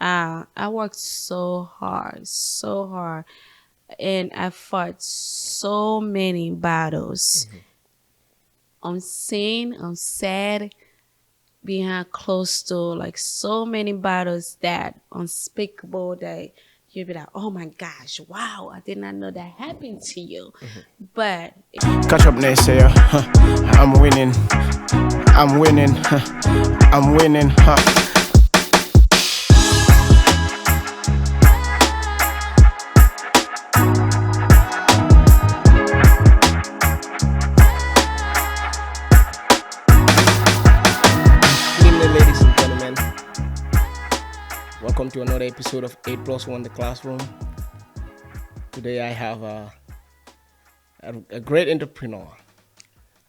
I worked so hard, and I fought so many battles. I'm sad, behind closed door, like so many battles that unspeakable that you'd be like, oh my gosh, wow, I did not know that happened to you. But Catch up, naysayer. Huh. I'm winning. I'm winning. Huh. I'm winning. Huh. Good evening, ladies and gentlemen. Welcome to another episode of 8 Plus 1 The Classroom. Today I have a great entrepreneur,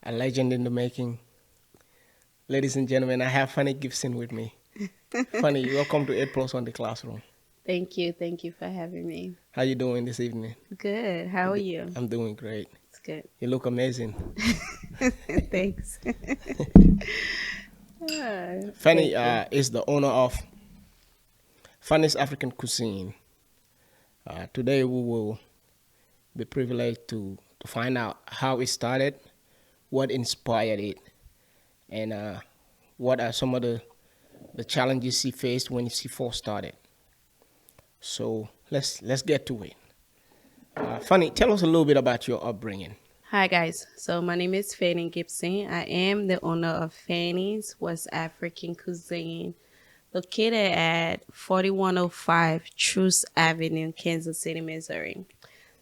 a legend in the making. Ladies and gentlemen, I have Fannie Gibson with me. Fannie, welcome to 8 Plus 1 The Classroom. thank you for having me. How you doing this evening? Good. How are you? I'm doing great. It's good. You look amazing. Thanks. Fannie is the owner of Fannies African Cuisine. Today we will be privileged to find out how it started, what inspired it, and what are some of the challenges she faced when she first started. So let's get to it. Fannie, tell us a little bit about your upbringing. Hi guys, so my name is Fannie Gibson. I am the owner of Fannies West African Cosine, located at 4105 Troost Avenue, Kansas City, Missouri.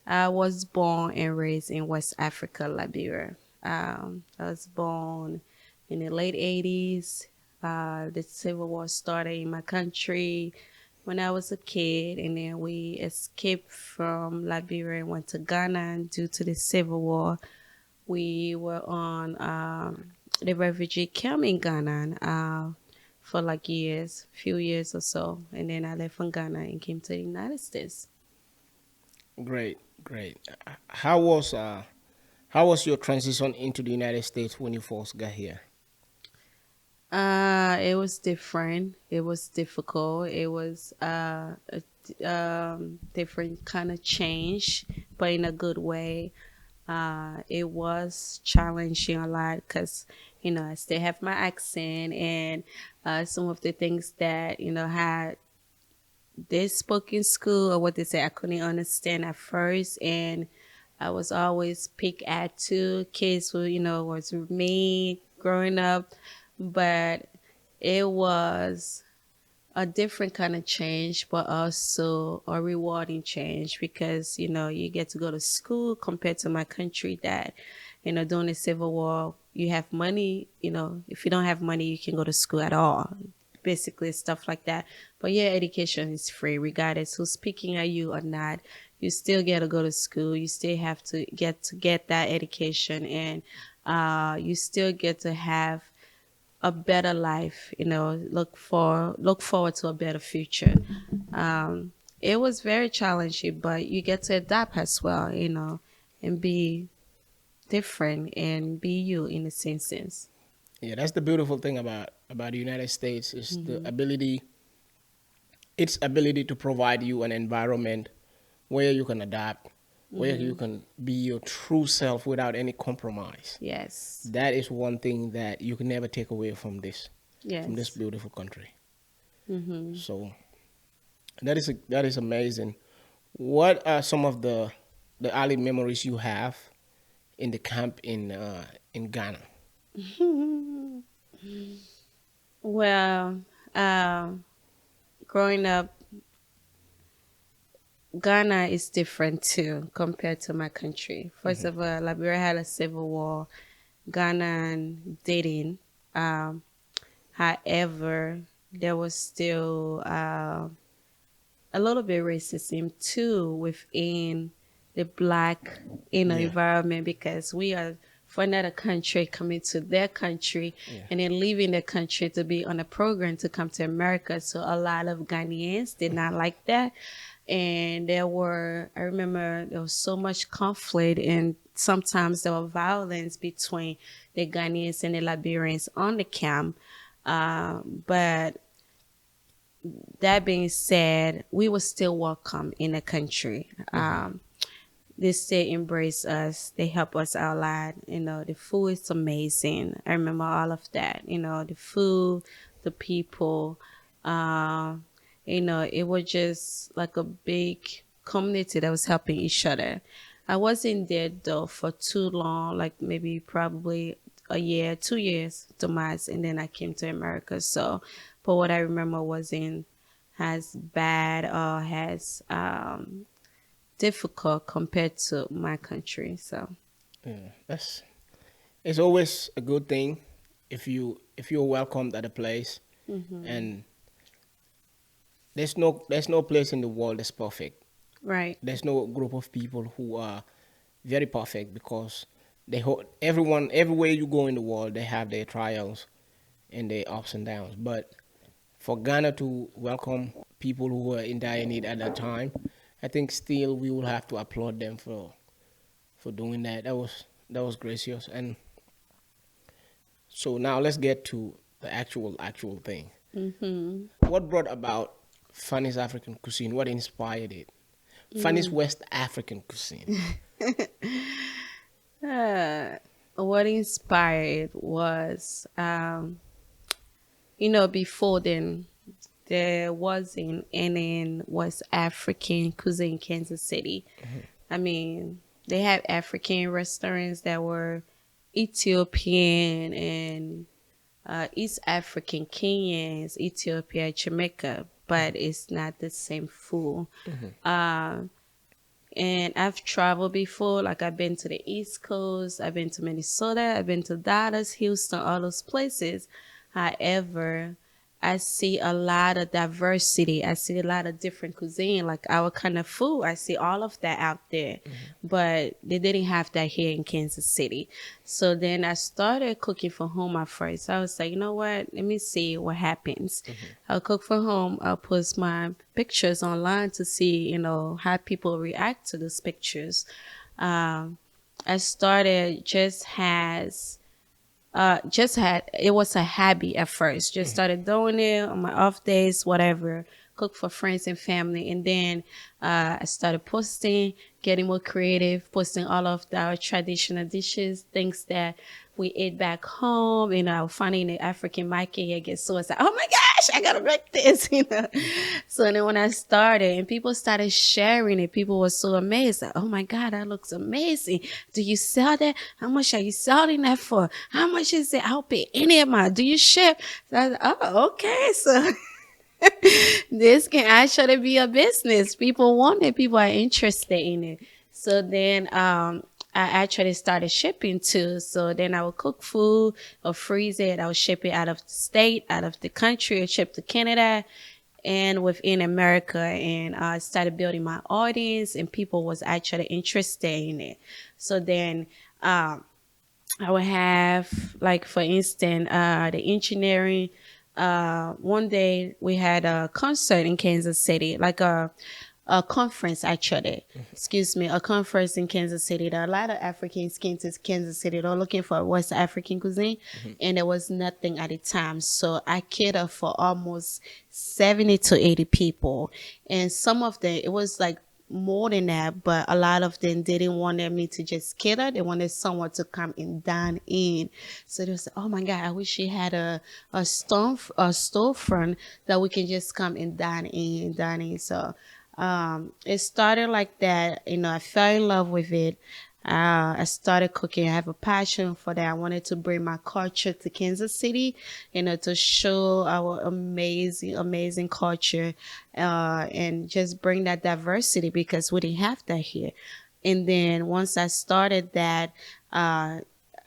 I was born and raised in West Africa, Liberia. I was born in the late 80s. The Civil War started in my country when I was a kid, and then we escaped from Liberia and went to Ghana. And due to the Civil War, we were on the refugee camp in Ghana for like few years or so. And then I left from Ghana and came to the United States. Great. How was your transition into the United States when you first got here? It was different. It was difficult. It was different kind of change, but in a good way. It was challenging a lot because, I still have my accent and some of the things that, had they spoke in school or what they say I couldn't understand at first. And I was always picked at two kids who, was with me growing up. But it was a different kind of change, but also a rewarding change because, you get to go to school compared to my country that, during the Civil War, you have money, if you don't have money, you can go to school at all. Basically, stuff like that. But yeah, education is free, regardless who's speaking at you or not. You still get to go to school. You still have to get that education, and you still get to have a better life, look forward to a better future. It was very challenging, but you get to adapt as well, and be different and be you in the same sense. Yeah, that's the beautiful thing about the United States is its ability to provide you an environment where you can adapt, where you can be your true self without any compromise. Yes. That is one thing that you can never take away from this Yes. beautiful country. So that is amazing. What are some of the early memories you have in the camp in Ghana? Well, growing up, Ghana is different too compared to my country. First of all, Liberia had a civil war. Ghana didn't. However, there was still a little bit racism too within the black environment because we are for another country coming to their country and then leaving their country to be on a program to come to America. So a lot of Ghanaians did not like that. And I remember there was so much conflict and sometimes there was violence between the Ghanaians and the Liberians on the camp. But that being said, we were still welcome in the country. They still embrace us. They help us out a lot. The food is amazing. I remember all of that. The food, the people. Uh, it was just like a big community that was helping each other. I wasn't there though for too long, like maybe probably a year, 2 years to max, and then I came to America. So, but what I remember wasn't as bad or as difficult compared to my country. So Yeah, that's it's always a good thing if you're welcomed at a place, and there's no place in the world that's perfect. right, There's no group of people who are very perfect because everyone everywhere you go in the world they have their trials and their ups and downs. But for Ghana to welcome people who were in dire need at that time, I think still we will have to applaud them for doing that. That was gracious. And so now let's get to the actual thing. What brought about Fannies African Cuisine? What inspired it? Fannies West African Cuisine. what inspired was, before then there wasn't any West African cuisine in Kansas City. I mean, they have African restaurants that were Ethiopian and East African, Kenyans, Ethiopia, Jamaica, but it's not the same food. And I've traveled before, like I've been to the East Coast, I've been to Minnesota, I've been to Dallas, Houston, all those places. However, I see a lot of diversity. I see a lot of different cuisine, like our kind of food. I see all of that out there, but they didn't have that here in Kansas City. So then I started cooking for home at first. I was like, you know what? Let me see what happens. I'll cook for home. I'll post my pictures online to see, how people react to those pictures. I started just had it was a hobby at first. Just started doing it on my off days, whatever. Cook for friends and family, and then I started posting, getting more creative, posting all of our traditional dishes, things that we ate back home. I'll find in the African market, I get so excited. Oh my gosh, I gotta make this, So then when I started and people started sharing it, people were so amazed. Like, oh my God, that looks amazing. Do you sell that? How much are you selling that for? How much is it? I'll pay any amount. Do you ship? So I was like, oh, okay. So this can actually be a business. People want it. People are interested in it. So then I actually started shipping too. So then I would cook food or freeze it. I would ship it out of the state, out of the country, or ship to Canada and within America. And I started building my audience and people was actually interested in it. So then I would have, like, for instance, the engineering. One day we had a concert in Kansas City, like a conference actually. Excuse me, a conference in Kansas City. There are a lot of Africans came to Kansas City. They're looking for West African cuisine, and there was nothing at the time. So I catered for almost 70 to 80 people, and some of them it was like more than that, but a lot of them didn't want me to just cater. They wanted someone to come and dine in. So they was like, oh my God, I wish she had a storefront that we can just come and dine in. So it started like that. I fell in love with it. I started cooking. I have a passion for that. I wanted to bring my culture to Kansas City, to show our amazing, amazing culture, and just bring that diversity because we didn't have that here. And then once I started that, I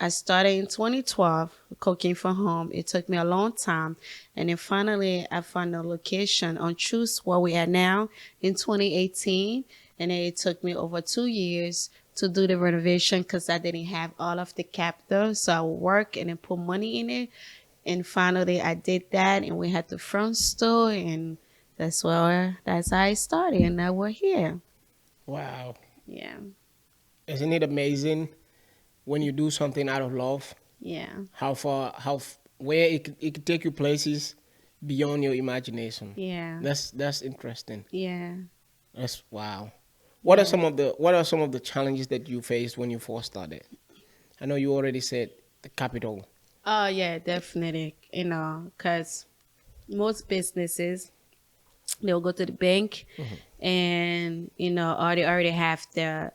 started in 2012 cooking from home. It took me a long time. And then finally, I found a location on Troost where we are now in 2018. And then it took me over 2 years to do the renovation because I didn't have all of the capital. So I would work and then put money in it. And finally, I did that. And we had the front store. And that's how I started. And now we're here. Wow. Yeah. Isn't it amazing when you do something out of love? Yeah. Where it could take you places beyond your imagination. Yeah. That's interesting. Yeah. That's wow. Yeah. What are some of the challenges that you faced when you first started? I know you already said the capital. Oh yeah, definitely. Because most businesses, they'll go to the bank, and or they already have the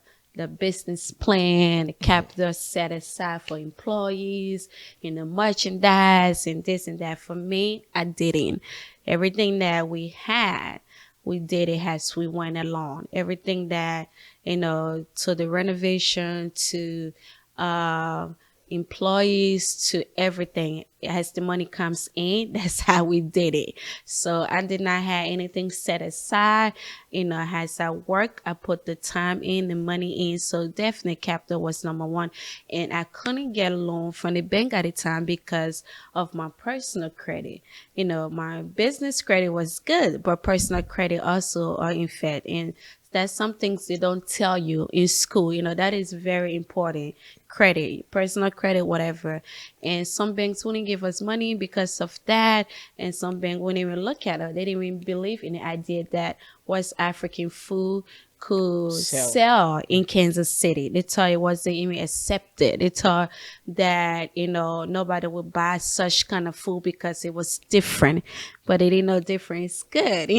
business plan, the capital set aside for employees, merchandise and this and that. For me, I didn't. Everything that we had, we did it as we went along. Everything that, to the renovation, to uh employees, to everything, as the money comes in, that's how we did it. So I did not have anything set aside. As I work, I put the time in, the money in. So definitely capital was number one. And I couldn't get a loan from the bank at the time because of my personal credit. My business credit was good, but personal credit also are in fact. And that's some things they don't tell you in school. That is very important. Credit, personal credit, whatever. And some banks wouldn't give us money because of that. And some banks wouldn't even look at it. They didn't even believe in the idea that West African food could Sell. sell in Kansas City. They thought it wasn't even accepted. They thought that, nobody would buy such kind of food because it was different. But they didn't know different is good.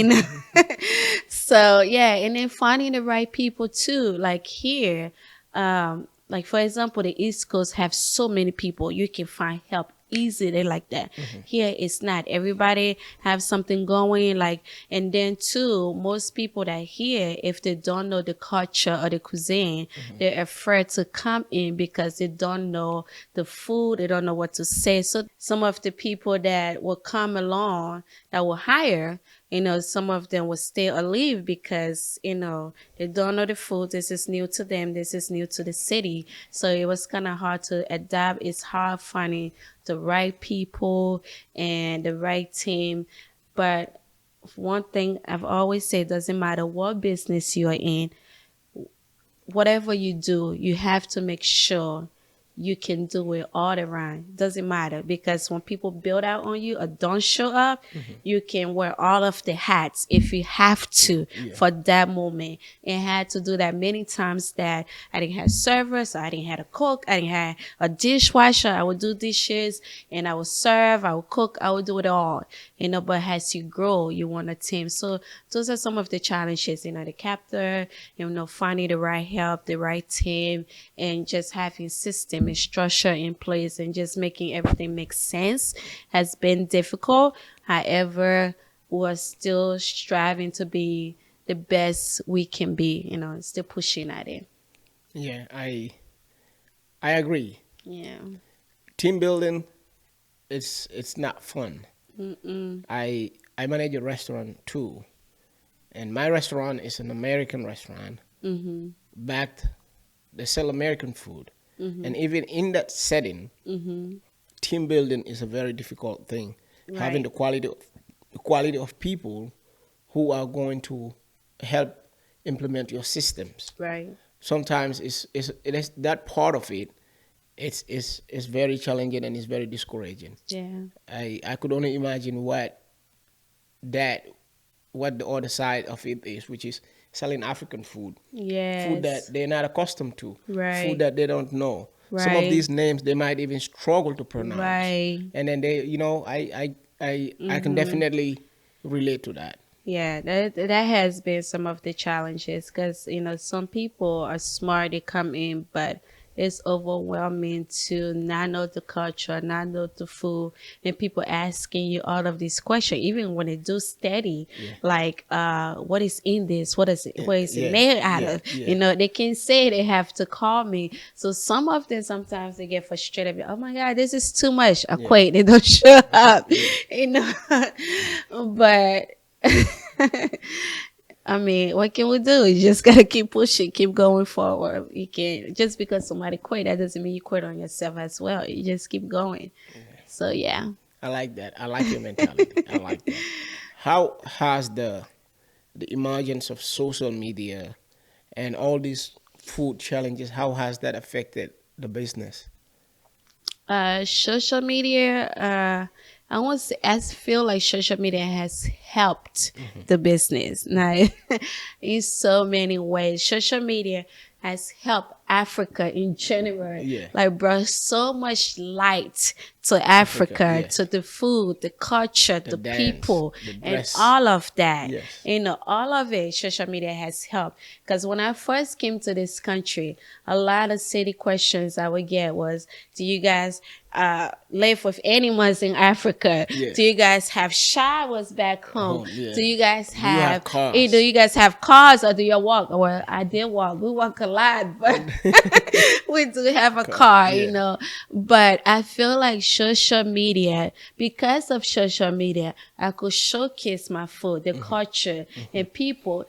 So yeah, and then finding the right people too. Like here, like for example, the East Coast have so many people. You can find help easily like that. Here it's not. Everybody have something going, like. And then too, most people that here, if they don't know the culture or the cuisine, they're afraid to come in because they don't know the food, they don't know what to say. So some of the people that will come along, that will hire, some of them will stay or leave because, they don't know the food. This is new to them. This is new to the city. So it was kind of hard to adapt. It's hard finding the right people and the right team. But one thing I've always said, doesn't matter what business you're in, whatever you do, you have to make sure you can do it all around. Doesn't matter, because when people build out on you or don't show up, you can wear all of the hats if you have to Yeah. for that moment. And I had to do that many times that I didn't have servers, I didn't have a cook, I didn't have a dishwasher. I would do dishes and I would serve, I would cook, I would do it all. But as you grow, you want a team. So those are some of the challenges, the captor, finding the right help, the right team, and just having system and structure in place and just making everything make sense has been difficult. However, we're still striving to be the best we can be, still pushing at it. Yeah, I agree. Yeah. Team building, it's not fun. Mm-mm. I manage a restaurant too, and my restaurant is an American restaurant. Mm-hmm. Backed, they sell American food, Mm-hmm. and even in that setting, Mm-hmm. team building is a very difficult thing. Having Right. the quality of people who are going to help implement your systems. Right. Sometimes it is that part of it. It's very challenging and it's very discouraging. Yeah. I could only imagine that what the other side of it is, which is selling African food that Yes. they're not accustomed to, food Right. that they don't know. Some of Right. these names they might even struggle to pronounce, Right. and then I can Mm-hmm. definitely relate to that. Yeah, that has been some of the challenges because some people are smart, they come in, but it's overwhelming to not know the culture, not know the food, and people asking you all of these questions, even when they do study, Yeah, like what is in this, yeah, what is it yeah, made out yeah, of? yeah, They can say, they have to call me. So some of them, sometimes they get frustrated. Oh my God, this is too much. I yeah, quit. They don't show up. yeah, you know, but I mean, what can we do? You just gotta keep pushing, keep going forward. You can't, just because somebody quit, that doesn't mean you quit on yourself as well. You just keep going. So yeah. I like that. I like your mentality. I like that. How has the emergence of social media and all these food challenges, how has that affected the business? Social media I feel like social media has helped the business. Now, in so many ways, social media has helped Africa in general. Yeah. Like brought so much light to Africa, Africa, yeah. to the food, the culture, The the dance, people, the and dress. all of that. Yes. All of it, social media has helped. Because when I first came to this country, a lot of city questions I would get was, do you guys live with animals in Africa? Yeah. Do you guys have showers back home? Home, yeah. Do you guys Do you have have cars? do you guys have cars, or do you walk? Well, I did walk. We walk a lot, but we do have a car, Yeah. But I feel like social media, because of social media, I could showcase my food, the culture, and people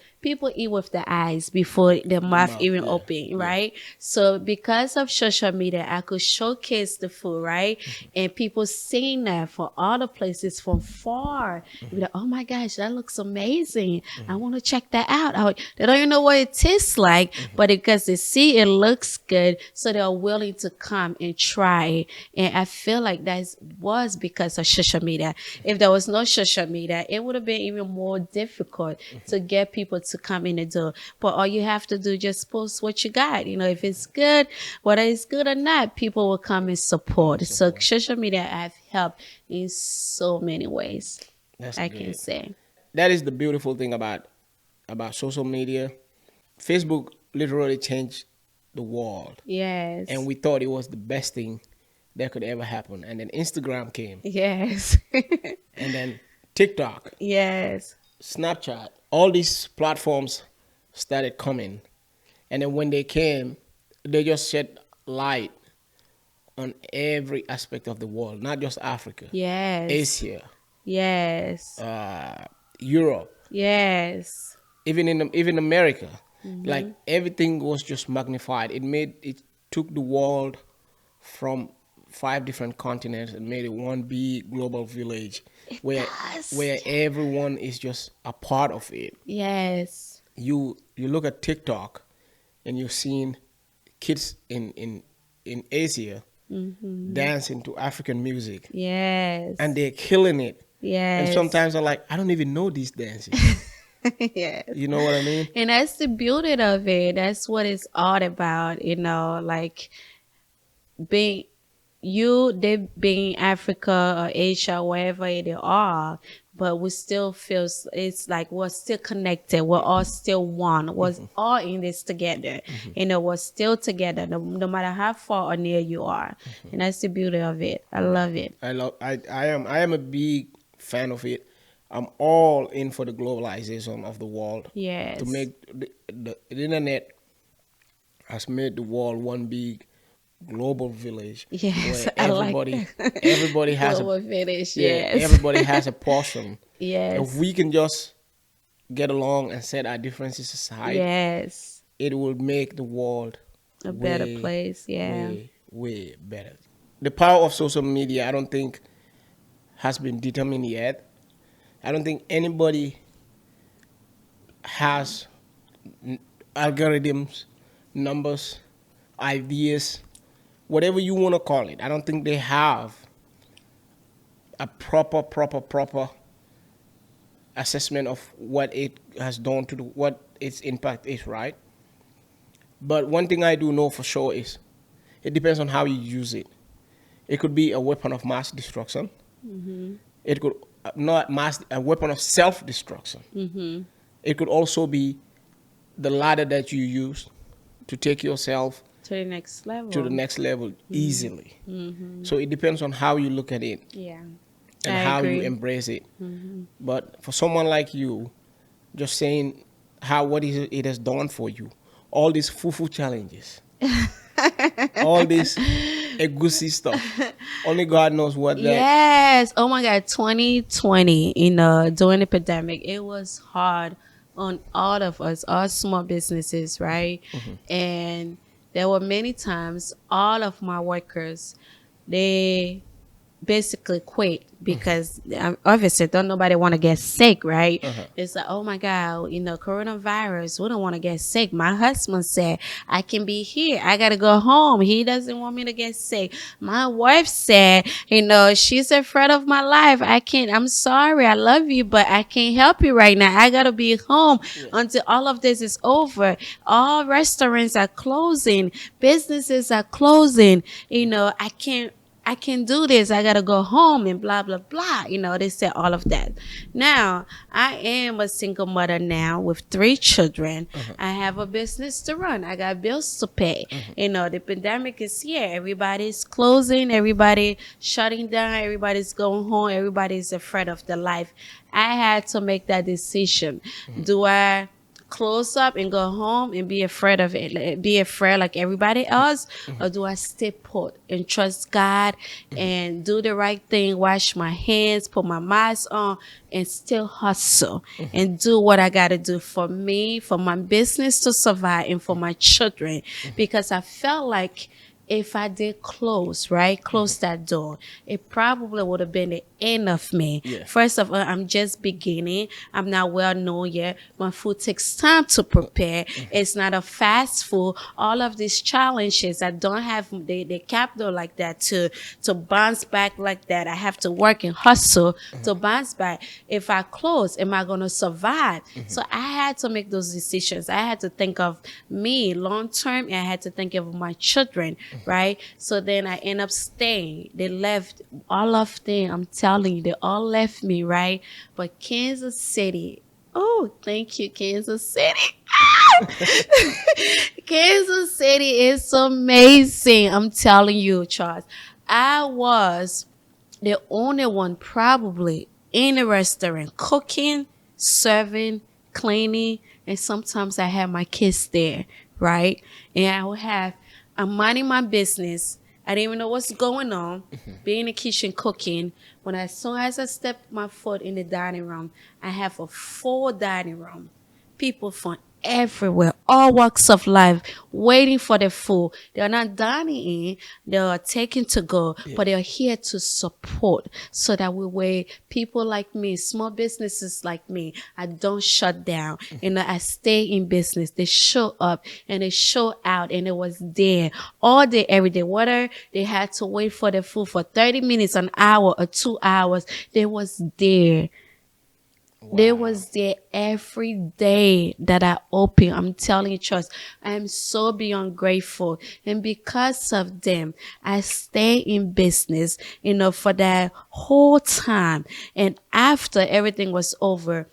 eat with the eyes before their mouth mouth, even yeah, open, yeah. right? So because of social media, I could showcase the food, right? And people seeing that from all the places from far, be like, oh my gosh, that looks amazing. I want to check that out. They don't even know what it tastes like, but because they see it looks good, so they're willing to come and try it. And I feel like that was because of social media. If there was no social media, it would have been even more difficult to get people to come in the door. But all you have to do, just post what you got. If it's good, whether it's good or not, people will come and support. So social media have helped in so many ways, That's I can good. say. That is the beautiful thing about social media. Facebook literally changed the world, Yes. and we thought it was the best thing that could ever happen. And then Instagram came, Yes. and then TikTok, Yes. Snapchat, all these platforms started coming. And then when they came, they just shed light on every aspect of the world, not just Africa, Yes. Asia, Yes. Europe, Yes. even America. Like everything was just magnified. It took the world from 5 different continents and made it one big global village where does. where everyone is just a part of it. Yes. You look at TikTok and you're seeing kids in Asia dancing to African music, Yes. and they're killing it. And Yes. sometimes I'm like, I don't even know these dances. Yes. You know what I mean? And that's the beauty of it. That's what it's all about, like being they being Africa or Asia, wherever they are, but we still feel it's like we're still connected. We're all still one. We're all in this together. We're still together, no matter how far or near you are. And that's the beauty of it. I love it. I am a big fan of it. I'm all in for the globalization of the world. Yes. To make the internet has made the world one big global village. Yes, Where I like everybody has global village. yeah, Yes. everybody has a portion. Yes. If we can just get along and set our differences aside, Yes. it will make the world A better place. Yeah. way better. The power of social media, I don't think, has been determined yet. I don't think anybody has algorithms, numbers, ideas, whatever you want to call it. I don't think they have a proper assessment of what it has done to what its impact is, right? But one thing I do know for sure is it depends on how you use it. It could be a weapon of mass destruction. It could not a weapon of self-destruction. It could also be the ladder that you use to take yourself To the next level. to the next level easily. So it depends on how you look at it Yeah. and I how you agree. embrace it. But for someone like you, just saying what it has done for you, all these fufu challenges, all this egusi stuff, only God knows what that. Yes. Oh my God. 2020, during the pandemic, it was hard on all of us, all small businesses, right? And there were many times all of my workers, they basically quit because obviously don't nobody want to get sick, right? Uh-huh. It's like, oh my God, coronavirus, we don't want to get sick. My husband said I can be here, I gotta go home, he doesn't want me to get sick. My wife said, she's afraid of my life, I'm sorry, I love you, but I can't help you right now, I gotta be home Yeah. until all of this is over. All restaurants are closing, businesses are closing. I can't do this. I gotta go home and blah blah blah. They said all of that. Now I am a single mother now with 3 children. I have a business to run. I got bills to pay. The pandemic is here. Everybody's closing. Everybody shutting down. Everybody's going home. Everybody's afraid of their life. I had to make that decision. Do I close up and go home and be afraid of it, be afraid like everybody else, or do I stay put and trust God and do the right thing, wash my hands, put my mask on, and still hustle and do what I got to do for me, for my business to survive, and for my children? Because I felt like if I did close that door, it probably would have been the end of me. Yeah. First of all, I'm just beginning. I'm not well known yet. My food takes time to prepare. It's not a fast food. All of these challenges, I don't have the capital like that to bounce back like that. I have to work and hustle to bounce back. If I close, am I going to survive? So I had to make those decisions. I had to think of me long term, and I had to think of my children. Right? So then I end up staying. They left, all of them, I'm telling you, they all left me, right? But Kansas City, oh, thank you, Kansas City. Kansas City is amazing. I'm telling you, Charles. I was the only one probably in a restaurant cooking, serving, cleaning, and sometimes I had my kids there, right? And I would have, I'm minding my business. I didn't even know what's going on. Being in the kitchen cooking. As soon as I step my foot in the dining room, I have a full dining room. People from everywhere, all walks of life, waiting for the food. They're not dining in, they are taking to go, but they're here to support so that people like me, small businesses like me, I don't shut down. I stay in business. They show up and they show out, and it was there all day, every day. Whether they had to wait for the food for 30 minutes, an hour, or 2 hours, they was there. They was there every day that I open. I'm telling you, Trust, I am so beyond grateful. And because of them, I stay in business, for that whole time. And after everything was over,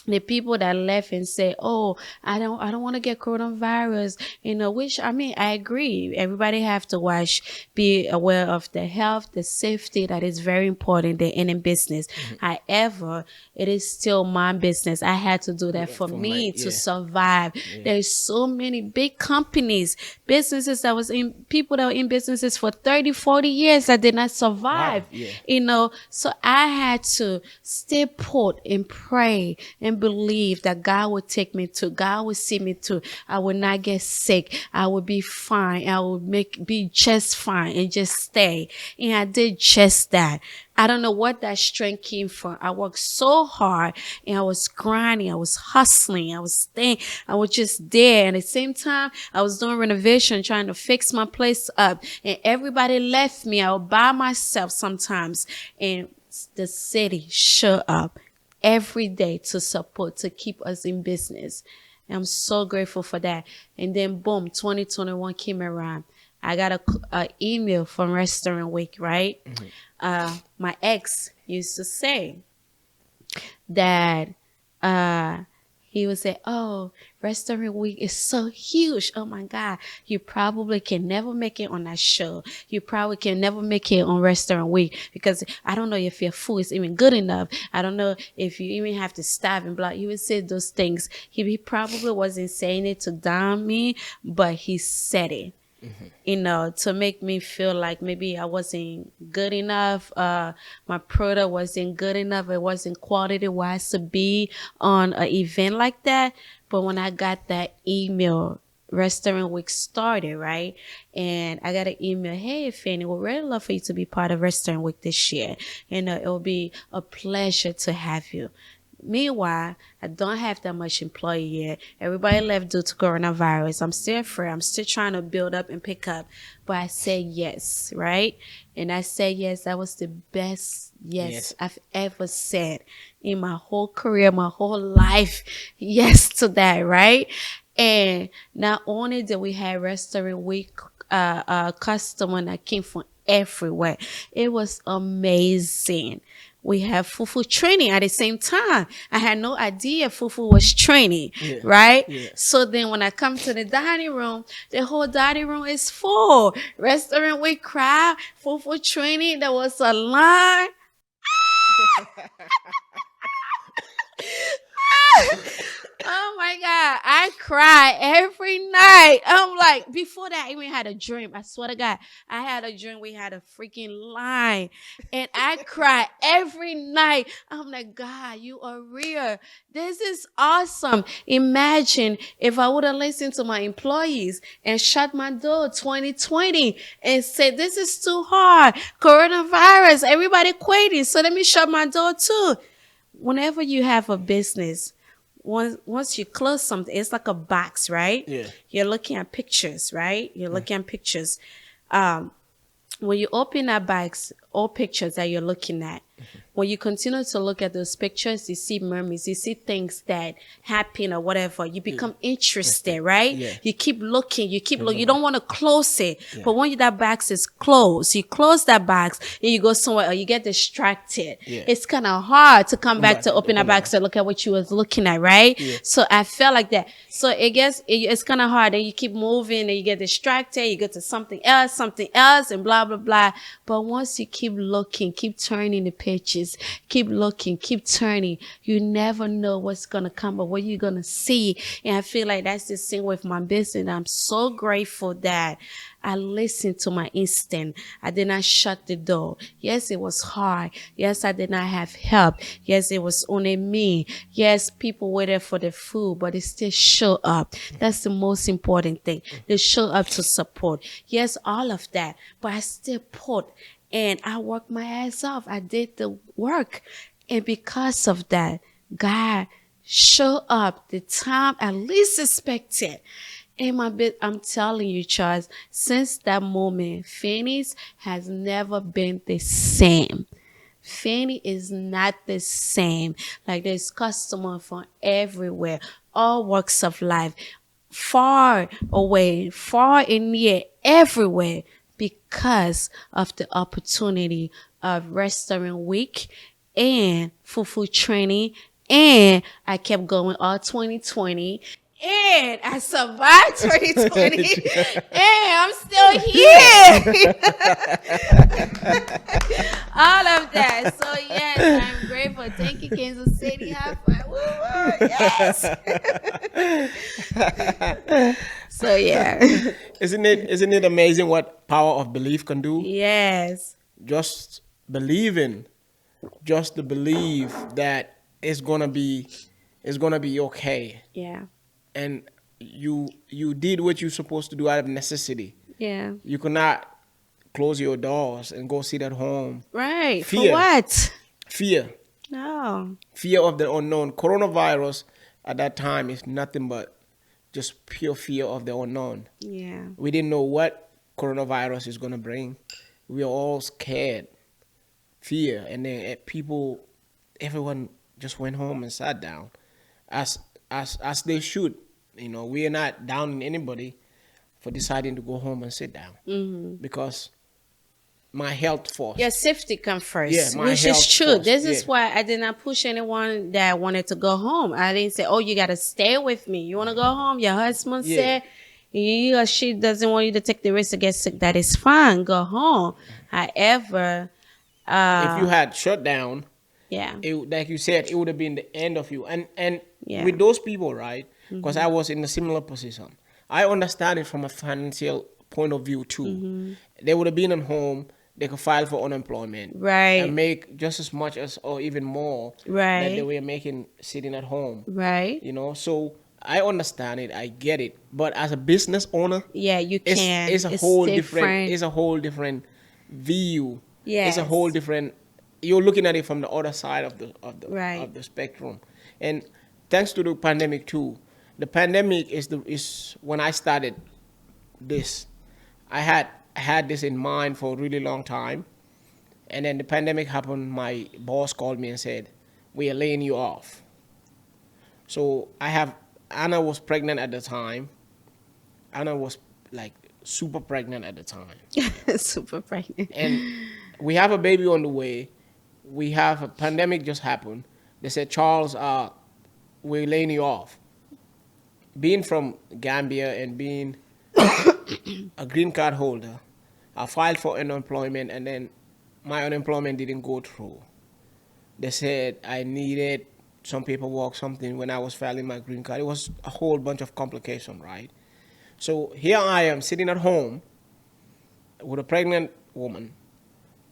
the people that left and say, "Oh, I don't want to get coronavirus," which I mean, I agree. Everybody have to be aware of the health, the safety. That is very important. They're in business. However, it is still my business. I had to do that for me to survive. There's so many big companies, businesses people that were in businesses for 30, 40 years that did not survive. So I had to stay put and pray and believe that God would take me to, God would see me to. I would not get sick. I would be fine. I would be just fine and just stay. And I did just that. I don't know what that strength came from. I worked so hard and I was grinding. I was hustling. I was staying. I was just there. And at the same time, I was doing renovation, trying to fix my place up. And everybody left me. I was by myself sometimes. And the city showed up every day to support, to keep us in business. And I'm so grateful for that. And then boom, 2021 came around. I got a email from Restaurant Week, right? My ex used to say that he would say, "Oh, Restaurant Week is so huge. Oh my God, you probably can never make it on that show. You probably can never make it on Restaurant Week because I don't know if your food is even good enough. I don't know if you even have to stop and block." He would say those things. He probably wasn't saying it to down me, but he said it. To make me feel like maybe I wasn't good enough. My product wasn't good enough. It wasn't quality wise to be on an event like that. But when I got that email Restaurant Week started, right? And I got an email, hey, Fannie, we'd really love for you to be part of Restaurant Week this year. It will be a pleasure to have you. Meanwhile, I don't have that much employee yet. Everybody left due to coronavirus. I'm still free. I'm still trying to build up and pick up. But I said yes, right? And I said yes. That was the best yes I've ever said in my whole career, my whole life. Yes to that, right? And not only did we have Restaurant Week customer that came from everywhere. It was amazing. We have Fufu training at the same time. I had no idea Fufu was training, right? Yeah. So then when I come to the dining room, the whole dining room is full. Restaurant Week crowd, Fufu training, there was a line. Oh my God. I cry every night. I'm like, before that, I even had a dream. I swear to God, I had a dream. We had a freaking line. And I cry every night. I'm like, God, you are real. This is awesome. Imagine if I would have listened to my employees and shut my door 2020 and said, this is too hard. Coronavirus, everybody quitting. So let me shut my door too. Whenever you have a business, once you close something, it's like a box, right? Yeah. You're looking at pictures, right? You're looking at pictures. When you open that box, all pictures that you're looking at, when you continue to look at those pictures, you see memories, you see things that happen or whatever. You become interested, right? Yeah. You keep looking, you keep looking. You don't want to close it. But when that box is closed, you close that box and you go somewhere or you get distracted. Yeah. It's kind of hard to come back back to to open that open box and look at what you was looking at, right? Yeah. So I felt like that. So it's kind of hard. And you keep moving and you get distracted. You go to something else, and blah, blah, blah. But once you keep looking, keep turning the pages, keep looking, keep turning, you never know what's going to come or what you're going to see. And I feel like that's the same with my business. I'm so grateful that I listened to my instinct. I did not shut the door. Yes, it was hard. Yes, I did not have help. Yes, it was only me. Yes, people waited for the food, but they still show up. That's the most important thing. They show up to support. Yes, all of that. But I still put, and I worked my ass off. I did the work. And because of that, God showed up the time I least expected. In my bit, I'm telling you, Charles, since that moment, Fannie's has never been the same. Fannie is not the same. Like there's customer from everywhere, all walks of life, far away, far and near, everywhere, because of the opportunity of Restaurant Week and Fufu training. And I kept going all 2020. And I survived 2020. And I'm still here. All of that. So, yes, I'm grateful. Thank you, Kansas City. High five. Woo, woo, yes. So, yeah. Isn't it amazing what power of belief can do? Yes. Just believing, just to believe that it's gonna be okay. Yeah. And you did what you're supposed to do out of necessity. Yeah. You could not close your doors and go sit at home. Right. Fear. For what? Fear. No. Fear of the unknown. Coronavirus at that time is nothing but just pure fear of the unknown. Yeah. We didn't know what coronavirus is going to bring. We were all scared. Fear. And then everyone just went home and sat down. As they should. You know, we are not downing anybody for deciding to go home and sit down. Mm-hmm. Because my health first. Your safety come first. Yeah, my which health is true. first. This is why I did not push anyone that wanted to go home. I didn't say, oh, you got to stay with me. You want to go home? Your husband said he or she doesn't want you to take the risk to get sick. That is fine. Go home. However, if you had shut down, yeah, like you said, it would have been the end of you. And Yeah. with those people, right? Because I was in a similar position. I understand it from a financial point of view too. They would have been at home. They could file for unemployment, Right. and make just as much as or even more Right. that they were making sitting at home, right. You know, so I understand it, I get it, but as a business owner, Yeah, you can. it's a It's whole different, different. it's a whole different view. It's a whole Yes. different. You're looking at it from the other side of Right. the spectrum, and thanks to the pandemic too. The pandemic is when I started this. I had this in mind for a really long time, and then the pandemic happened. My boss called me and said, "We are laying you off." So Anna was pregnant at the time. Anna was like super pregnant at the time, Super pregnant. and we have a baby on the way. We have a pandemic just happened. They said, "Charles, we're laying you off." Being from Gambia and being a green card holder, I filed for unemployment, and then my unemployment didn't go through. They said I needed some paperwork, something when I was filing my green card. It was a whole bunch of complication, right? So here I am sitting at home with a pregnant woman,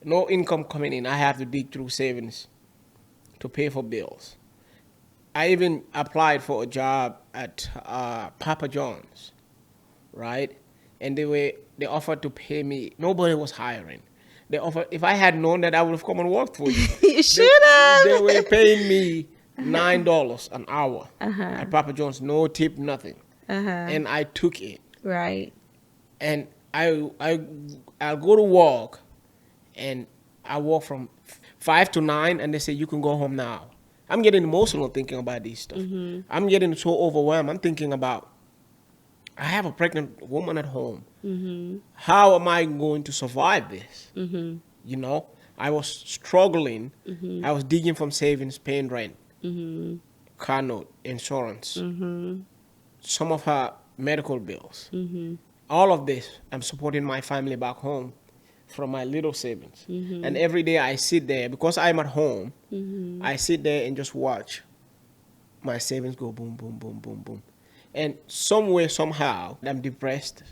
no income coming in. I have to dig through savings to pay for bills. I even applied for a job at Papa John's, right? And they offered to pay me. Nobody was hiring. They offered, if I had known that, I would have come and worked for you. You They, should they have. were paying me $9 an hour at Papa John's, no tip, nothing, and I took it. Right. And I'll go to work, and I work from 5 to 9, and they say you can go home now. I'm getting emotional thinking about this stuff. I'm getting so overwhelmed. I'm thinking about I have a pregnant woman at home. How am I going to survive this? You know, I was struggling. I was digging from savings, paying rent, car note, insurance, some of her medical bills. All of this, I'm supporting my family back home from my little savings. And every day I sit there, because I'm at home, I sit there and just watch my savings go boom, boom, boom, boom, boom. And somewhere, somehow, I'm depressed.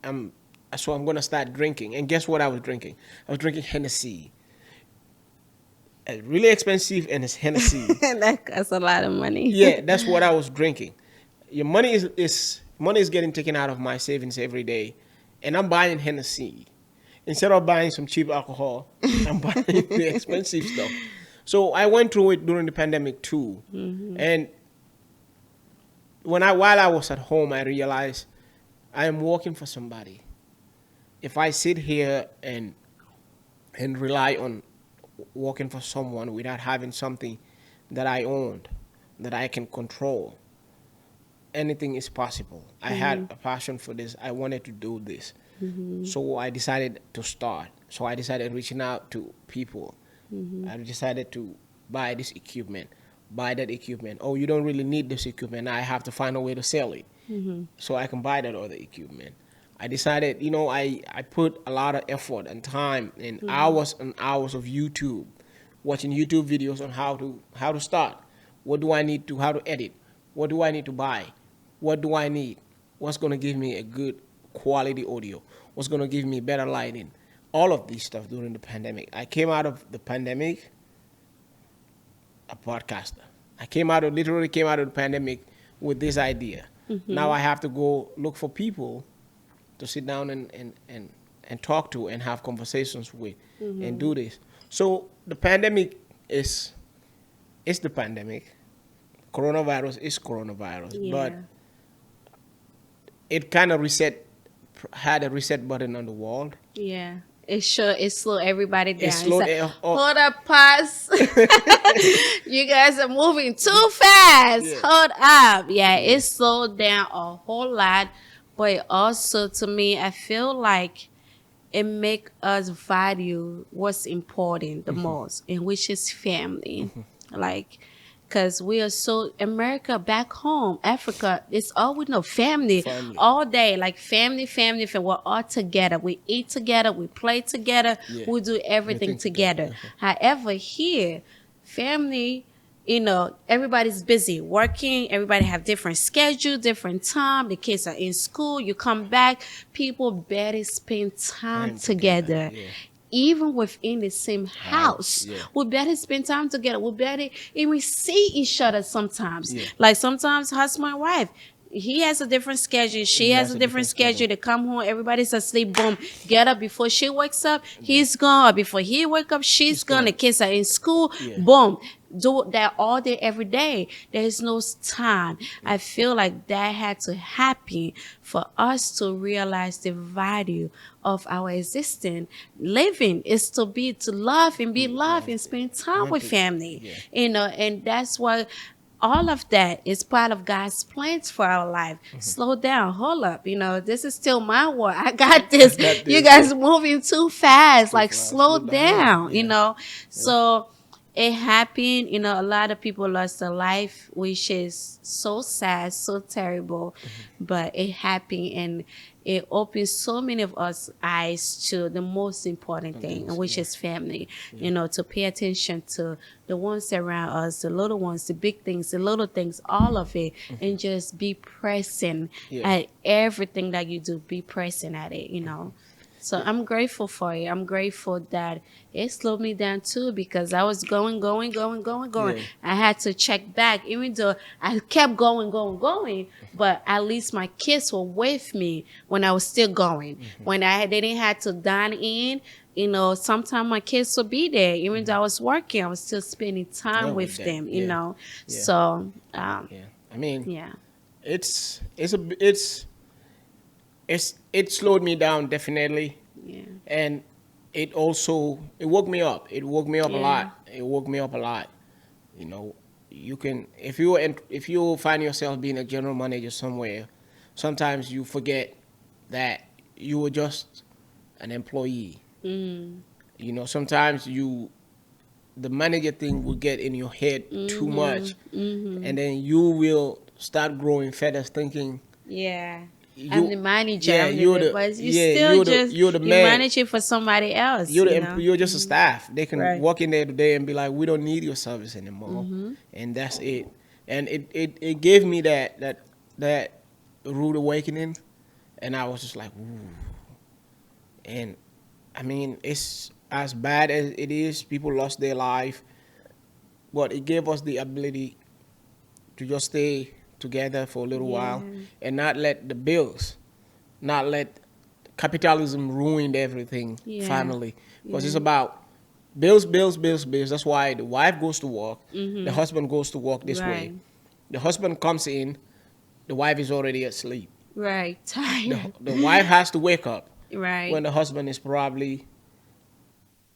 So I'm going to start drinking. And guess what I was drinking? I was drinking Hennessy. Really expensive, and it's Hennessy. That's a lot of money. Yeah, that's what I was drinking. Your money is getting taken out of my savings every day, and I'm buying Hennessy instead of buying some cheap alcohol. I'm buying the expensive stuff. So I went through it during the pandemic too, and while I was at home, I realized I am working for somebody. If I sit here and rely on working for someone without having something that I owned, that I can control, anything is possible. I had a passion for this. I wanted to do this. So I decided to start. So I decided reaching out to people. I decided to buy this equipment, buy that equipment. Oh, you don't really need this equipment. I have to find a way to sell it so I can buy that other equipment. I decided, I put a lot of effort and time and hours and hours of YouTube, watching YouTube videos on how to start. What do I need to, how to edit? What do I need to buy? What do I need? What's going to give me a good quality audio? What's going to give me better lighting? All of these stuff during the pandemic. I came out of the pandemic a podcaster. Literally came out of the pandemic with this idea. Now I have to go look for people to sit down and talk to and have conversations with and do this. So the pandemic is the pandemic. Coronavirus is coronavirus. Yeah. But it kind of had a reset button on the world. Yeah. It slowed everybody down. It slowed Like, it. hold up, pause. You guys are moving too fast. Yeah. Hold up. Yeah, it slowed down a whole lot. But also, to me, I feel like it make us value what's important the most, and which is family. Like, because we are so, America, back home, Africa, it's all we know, family. Family. All day, like family. We're all together. We eat together, we play together, Yeah. we do everything Everything together. together. However, here, family, everybody's busy working, everybody have different schedule, different time, the kids are in school, you come back, people barely spend time together. Yeah. even within the same House, house. yeah. We better spend time together. We better even see each other sometimes. Yeah. Like sometimes husband and wife, he has a different schedule. She He has has a a different different schedule. schedule. They come home, everybody's asleep. Boom, get up before she wakes up. He's gone. Or before he wake up, she's He's gonna gone. kiss her in school. Yeah. Boom, do that all day, every day. There is no time. I feel like that had to happen for us to realize the value of our existence. Living is to be to love and be loved and spend time with family. Yeah. And that's why all of that is part of God's plans for our life. Slow down, hold up. This is still my war. I got this. Got You this, guys yeah. moving too fast. Too Like fast. slow Slow down. down. Yeah. So it happened. A lot of people lost their life, which is so sad, so terrible. But it happened, and it opens so many of us eyes to the most important thing, Things, which yeah. is family. To pay attention to the ones around us, the little ones, the big things, the little things, all of it, and just be present Yeah. at everything that you do. Be present at it. So I'm grateful for it. I'm grateful that it slowed me down too, because I was going. Yeah. I had to check back, even though I kept going. But at least my kids were with me when I was still going. When they didn't have to dine in, sometimes my kids would be there. Even though I was working, I was still spending time Yeah, with with them. them. Yeah. Yeah. So Yeah. I mean, yeah, it slowed me down definitely, yeah, and it woke me up. It woke me up a yeah, lot. It woke me up a lot. You know, you can if you find yourself being a general manager somewhere, sometimes you forget that you were just an employee. Sometimes the manager thing will get in your head too much, and then you will start growing feathers thinking yeah. I'm you the manager. yeah But you still just you're the you man. manage it for somebody else. You're just a staff. They can Right. walk in there today and be like, we don't need your service anymore, and that's it. And it gave me that rude awakening, and I was just like, ooh. And I mean, it's as bad as it is. People lost their life, but it gave us the ability to just stay together for a little Yeah. while and not let the bills, not let capitalism ruin everything, Yeah. family. Because it's Yeah. about bills, bills, bills, bills. That's why the wife goes to work, the husband goes to work this way. Right. The husband comes in, the wife is already asleep. Right. Tired. The wife has to wake up Right. when the husband is probably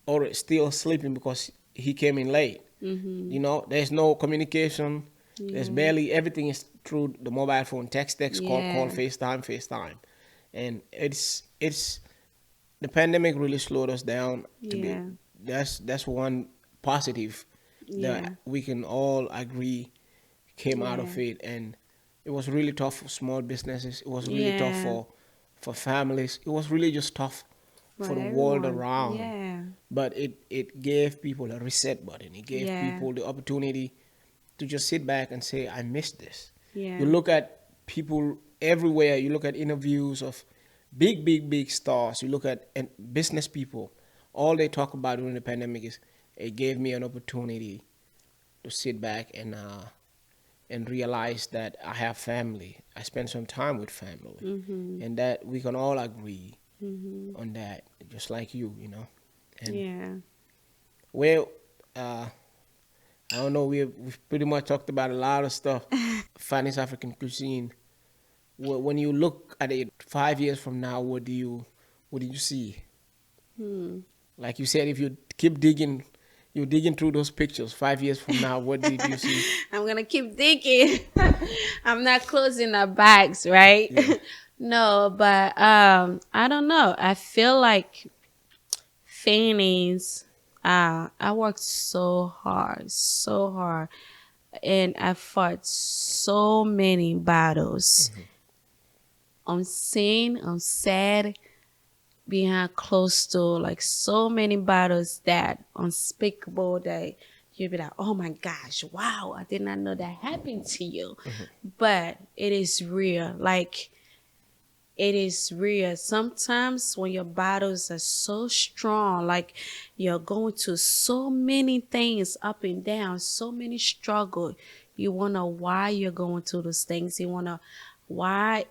or still sleeping because he came in late. There's no communication. There's barely everything is through the mobile phone, text, call, Yeah. FaceTime, and it's the pandemic really slowed us down. Yeah. That's one positive Yeah. that we can all agree came out of Yeah. it, and it was really tough for small businesses. It was really tough Yeah. for families. It was really just tough for For the world everyone. around. Yeah. But it gave people a reset button. It gave Yeah. people the opportunity to just sit back and say, I missed this. Yeah. You look at people everywhere. You look at interviews of big stars. You look at business people. All they talk about during the pandemic is it gave me an opportunity to sit back and realize that I have family. I spend some time with family, and that we can all agree on that, just like you. And Yeah. well, I don't know. We've pretty much talked about a lot of stuff. Fannies African Cuisine. When you look at it 5 years from now, what do you see? Like you said, if you keep digging, you're digging through those pictures. 5 years from now, what did you see? I'm gonna keep digging. I'm not closing our bags, right? Yeah. No, but I don't know. I feel like Fannies. I worked so hard, and I fought so many battles. Unseen, unsaid, behind closed door, like so many battles that unspeakable that you'd be like, oh my gosh, wow, I did not know that happened to you. But it is real. Like it is real. Sometimes when your battles are so strong, like you're going to so many things up and down, so many struggle, you wonder why you're going through those things. You wonder why,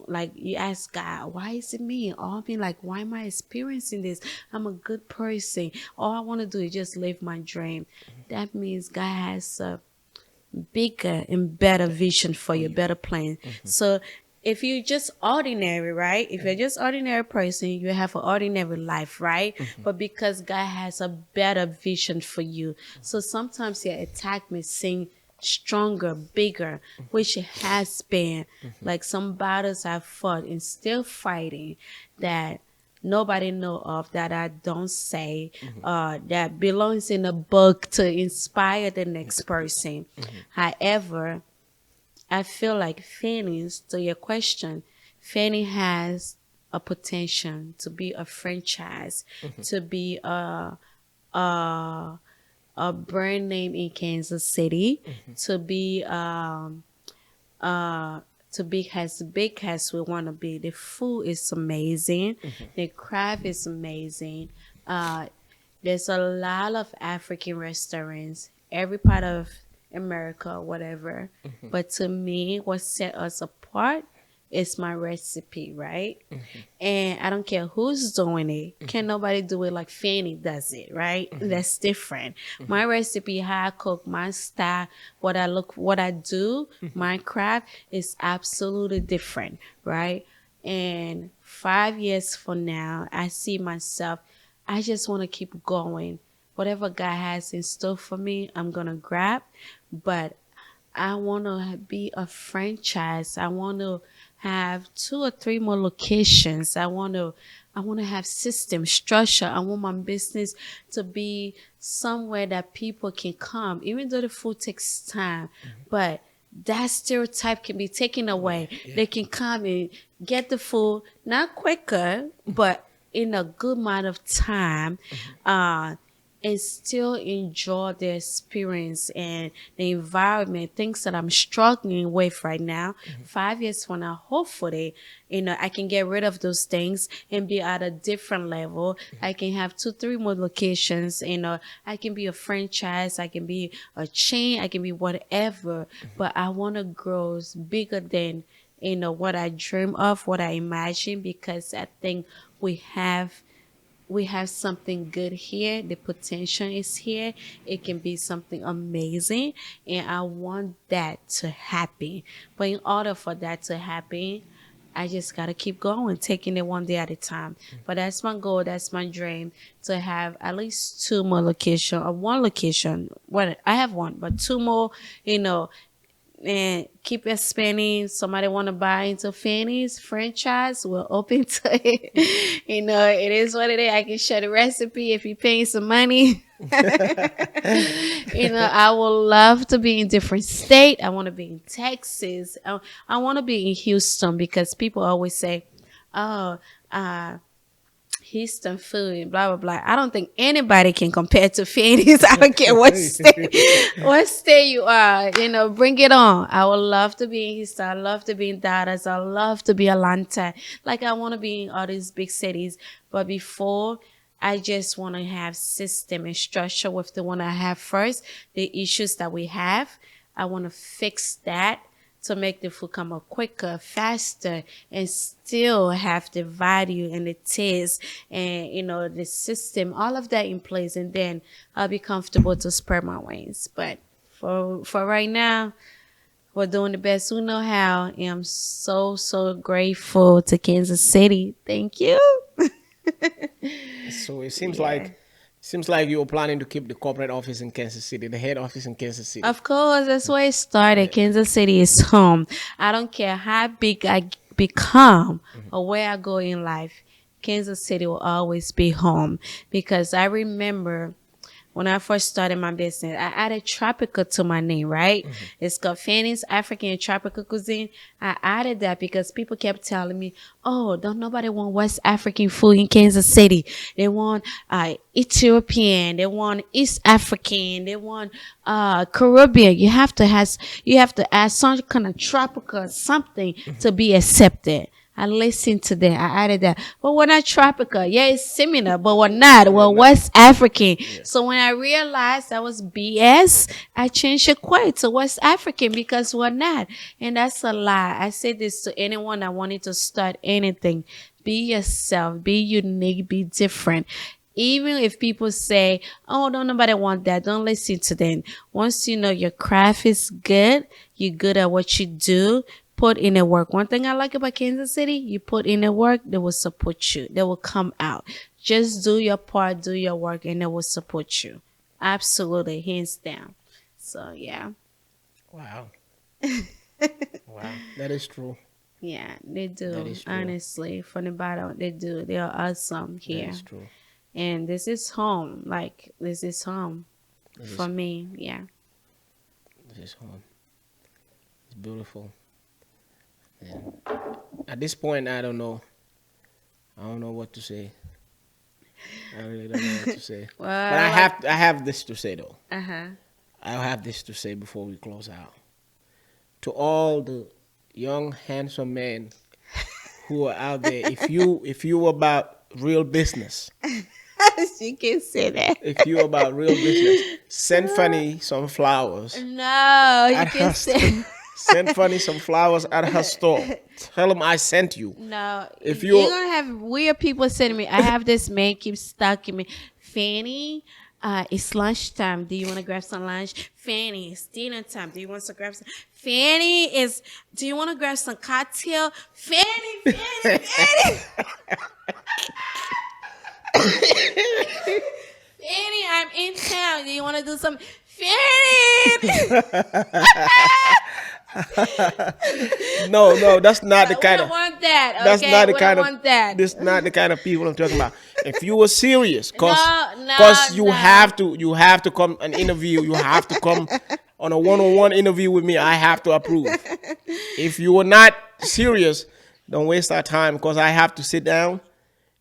like you ask God, why is it me? Or I mean, like, why am I experiencing this? I'm a good person. All I want to do is just live my dream. That means God has a bigger and better vision for For you, you. better plan. So if you just ordinary, right? If you're just ordinary person, you have an ordinary life, right? But because God has a better vision for you, so sometimes your attack may seem stronger, bigger, which it has been. Like some battles I've fought and still fighting that nobody know of, that I don't say, that belongs in a book to inspire the next person. However, I feel like Fannie's, to your question, Fannie has a potential to be a franchise, to be a a brand name in Kansas City, to be uh to be as big as we want to be. The food is amazing. The craft is amazing. Uh, there's a lot of African restaurants, every part of America, whatever. But to me, what set us apart is my recipe, right? And I don't care who's doing it. Can nobody do it like Fannie does it, right? That's different. My recipe, how I cook, my style, what I do, my craft is absolutely different, right? And 5 years from now, I see myself, I just want to keep going. Whatever God has in store for me, I'm going to grab. But I want to be a franchise. I want to have two or three more locations. I want to have system structure. I want my business to be somewhere that people can come, even though the food takes time. But that stereotype can be taken away. Yeah. They can come and get the food, not quicker, but in a good amount of time. Uh, and still enjoy the experience and the environment, things that I'm struggling with right now. 5 years from now, hopefully, I can get rid of those things and be at a different level. I can have two, three more locations. I can be a franchise, I can be a chain, I can be whatever. But I want to grow bigger than what I dream of, what I imagine, because I think we have something good here. The potential is here. It can be something amazing. And I want that to happen. But in order for that to happen, I just got to keep going, taking it one day at a time. But that's my goal. That's my dream, to have at least two more location or one location. Well, I have one, but two more, you know, and keep expanding. Somebody want to buy into Fannie's franchise, we're open to it. It is what it is. I can share the recipe if you're paying some money. I would love to be in different state. I want to be in Texas. I want to be in Houston, because people always say, oh, Houston food, blah blah blah. I don't think anybody can compare to Fannie's. I don't care what state you are. Bring it on. I would love to be in Houston. I love to be in Dallas. I love to be Atlanta. Like, I want to be in all these big cities. But before, I just want to have system and structure with the one I have first. The issues that we have, I want to fix that to make the food come up quicker, faster, and still have the value and the taste and, the system, all of that in place. And then I'll be comfortable to spread my wings. But for right now, we're doing the best we know how. And I'm so, so grateful to Kansas City. Thank you. So it seems Yeah. like you're planning to keep the corporate office in Kansas City, the head office in Kansas City. Of course, that's where it started. Kansas City is home. I don't care how big I become or where I go in life. Kansas City will always be home, because I remember when I first started my business, I added tropical to my name, right? It's called Fannies African Tropical Cuisine. I added that because people kept telling me, oh, don't nobody want West African food in Kansas City. They want Ethiopian, they want East African, they want Caribbean. You have to add some kind of tropical something to be accepted. I listened to them. I added that. Well, we're not tropical. Yeah, it's similar, but we're not. We're We're not. West African. Yeah. So when I realized that was BS, I changed it quite to West African because we're not. And that's a lie. I say this to anyone that wanted to start anything. Be yourself. Be unique. Be different. Even if people say, oh, don't nobody want that, don't listen to them. Once you know your craft is good, you're good at what you do, put in the work. One thing I like about Kansas City, you put in the work, they will support you. They will come out. Just do your part, do your work, and they will support you. Absolutely, hands down. So, yeah. Wow. Wow. That is true. Yeah, they That do. is true. Honestly, from the bottom, they do. They are awesome That here. is true. And this is home. Like, this is home This for is, me. Yeah. this is home. It's beautiful. And at this point, I don't know. I don't know what to say. I really don't know what to say. Well, But I have this to say though. Uh-huh. I have this to say before we close out. To all the young, handsome men who are out there, if you about real business, She can say that. if you about real business, send Fannie some flowers No, you at can her say send Fannie some flowers at her store. Tell them I sent you. no. If You're you gonna have weird people sending me. I have this man keep stalking me. Fanny, it's lunchtime. Do you want to grab some lunch? Fanny, it's dinner time. Do you want to grab some? Fanny, do you want to grab some cocktail? Fanny, Fanny. Fanny, I'm in town. Do you want to do something? Fanny! no, that's not the We kind don't of want that. Okay? that's not the We kind don't of want that. this not the kind of people I'm talking about. If you were serious, cause No, you no. have to come and interview. You have to come on a one-on-one interview with me. I have to approve. If you were not serious, don't waste our time. Cause I have to sit down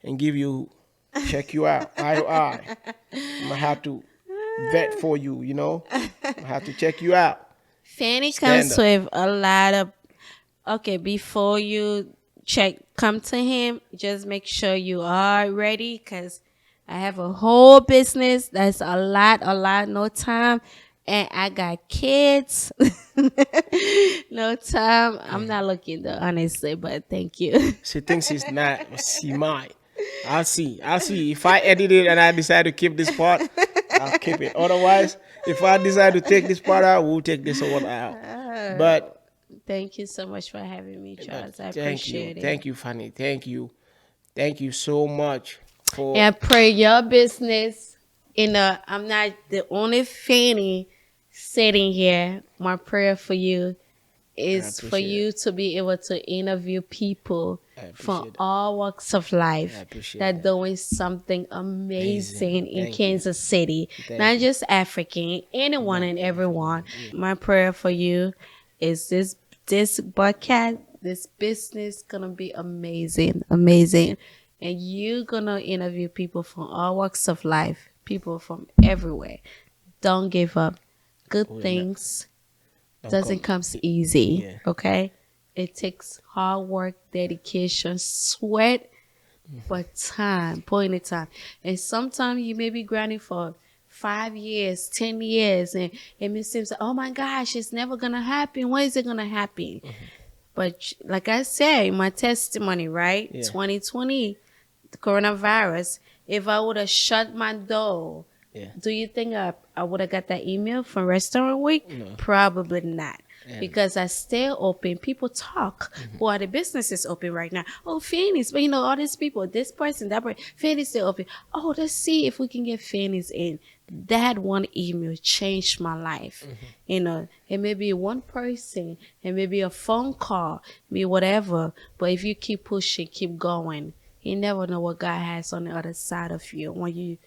and check you out eye to eye. I'm gonna have to vet for you. You know, I have to check you out. Fanny Stand comes up. with a lot of. Okay, before you come to him, just make sure you are ready because I have a whole business. That's a lot, no time. And I got kids. No time. I'm not looking though, honestly, but thank you. She thinks she's not, but she might. I'll see. If I edit it and I decide to keep this part, I'll keep it. Otherwise, if I decide to take this part out, we'll take this one out. But Thank you so much for having me, Charles. I thank you. appreciate it. Thank you, Fanny. Thank you. Thank you so much for And I pray your business. I'm not the only Fanny sitting here. My prayer for you is for appreciate you to be able to interview people appreciate from it. all walks of life appreciate that that. doing something amazing in Thank you. Kansas City. Not just African, anyone and everyone. My prayer for you is this podcast, this business gonna be amazing, amazing. And you're gonna interview people from all walks of life, people from everywhere. Don't give up. Good things doesn't come easy. Yeah. Okay? It takes hard work, dedication, sweat, but time, putting it time. And sometimes you may be grinding for 5 years, 10 years, and it may seem like, oh my gosh, it's never gonna happen. When is it gonna happen? But like I said, in my testimony, right? Yeah. 2020, the coronavirus, if I would have shut my door, Yeah. do you think I would have got that email from Restaurant Week? No. Probably not. Yeah. Because I stay open. People talk. Who are the businesses open right now? Oh, Fannies. But all these people, this person, that person, Fannies still open. Oh, let's see if we can get Fannies in. That one email changed my life. It may be one person, it may be a phone call, maybe whatever. But if you keep pushing, keep going, you never know what God has on the other side of you. When you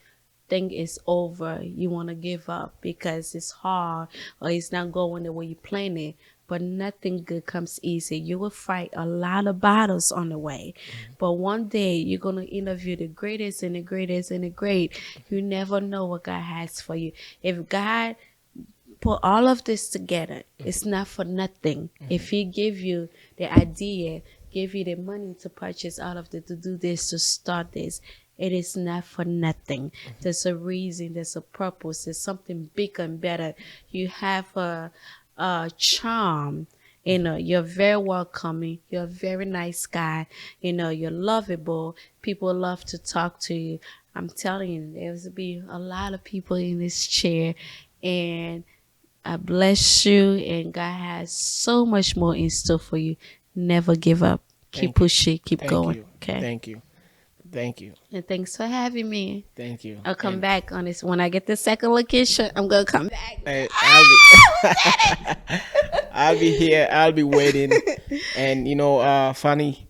think it's over, you want to give up because it's hard or it's not going the way you planned it. But nothing good comes easy. You will fight a lot of battles on the way. But one day you're going to interview the greatest and the greatest and the great. You never know what God has for you. If God put all of this together, it's not for nothing. If he give you the idea, give you the money to purchase all of the to do this, to start this. It is not for nothing. There's a reason, there's a purpose, there's something bigger and better. You have a charm. You're very welcoming. You're a very nice guy. You're lovable. People love to talk to you. I'm telling you, there's be a lot of people in this chair, and I bless you, and God has so much more in store for you. Never give up. Keep Thank you. pushing. Keep Thank going. you. Okay. Thank you. Thank you. And thanks for having me. Thank you. I'll come And back on this when I get the second location. I'm gonna come back. I'll be here. I'll be waiting. And Fanny,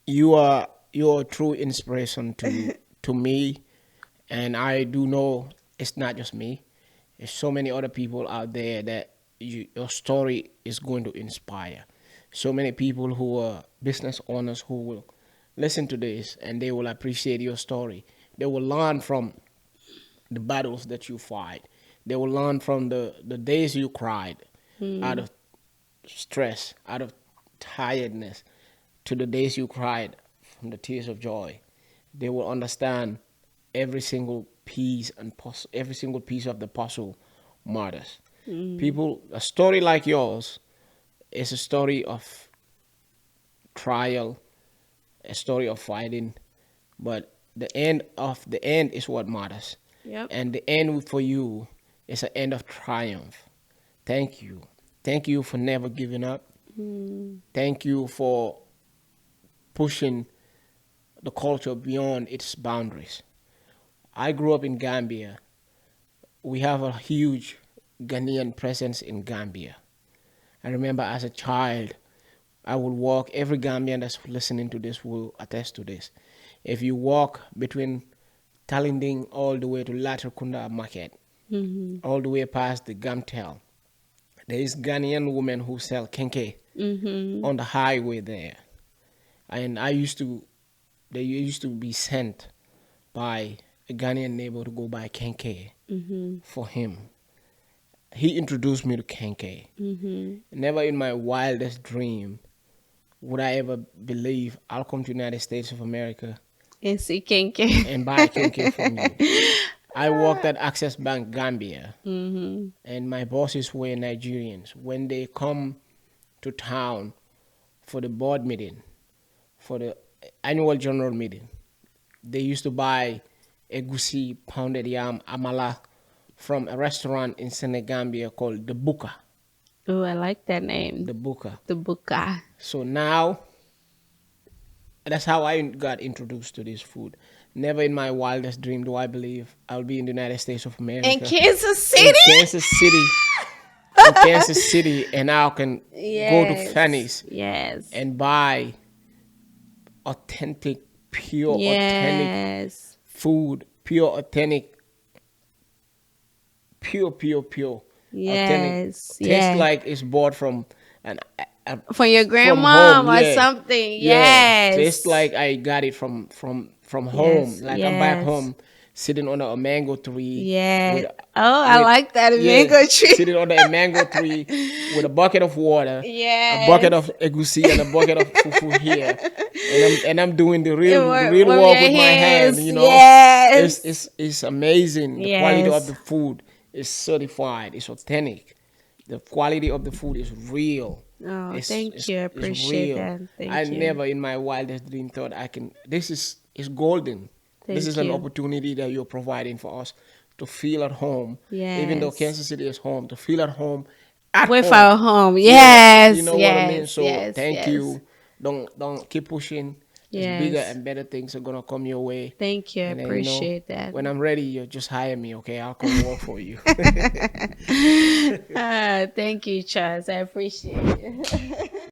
you're a true inspiration to me, and I do know it's not just me. There's so many other people out there that your story is going to inspire. So many people who are business owners who will listen to this and they will appreciate your story. They will learn from the battles that you fight. They will learn from the days you cried out of stress, out of tiredness, to the days you cried from the tears of joy. They will understand every single piece and every single piece of the puzzle matters. People, a story like yours is a story of trial, a story of fighting, but the end is what matters. Yep. And the end for you is an end of triumph. Thank you. Thank you for never giving up. Thank you for pushing the culture beyond its boundaries. I grew up in Gambia. We have a huge Ghanaian presence in Gambia. I remember as a child, I would walk, every Gambian that's listening to this will attest to this. If you walk between Talinding all the way to Latrikunda Market, all the way past the Gamtel, there is Ghanaian women who sell kenke on the highway there. And they used to be sent by a Ghanaian neighbor to go buy kenke for him. He introduced me to kenke. Never in my wildest dream would I ever believe I'll come to the United States of America And see Kenke. and buy kenke from you. I worked at Access Bank Gambia, and my bosses were Nigerians. When they come to town for the board meeting, for the annual general meeting, they used to buy egusi, pounded yam, amala from a restaurant in Senegambia called The Buka. Oh, I like that name. The Buka. The Buka. So now, that's how I got introduced to this food. Never in my wildest dream do I believe I'll be in the United States of America. In Kansas City? In Kansas City. In Kansas City. And now I can go to Fannies and buy authentic, pure, authentic food. Pure, authentic. Pure. Authentic. Tastes like it's bought from from your grandma or yeah. something. Yeah. Yes. Tastes like I got it from home. Like I'm back home sitting under a mango tree. Yeah. I like that mango tree. Sitting under a mango tree with a bucket of water. Yeah. A bucket of egusi and a bucket of fufu here. And I'm doing the real work with my hands. Yes. It's amazing. The quality of the food is certified. It's authentic. The quality of the food is real. Oh, thank you. I appreciate that. Thank you. Never in my wildest dream thought I can. This is golden. This is an opportunity that you're providing for us to feel at home. Yes. Even though Kansas City is home, to feel at home. With our home. Yes. You know what I mean? So thank you. Don't keep pushing. Bigger and better things are gonna come your way. Thank you. I appreciate that. When I'm ready, you just hire me, okay? I'll come work for you. Thank you, Charles. I appreciate it.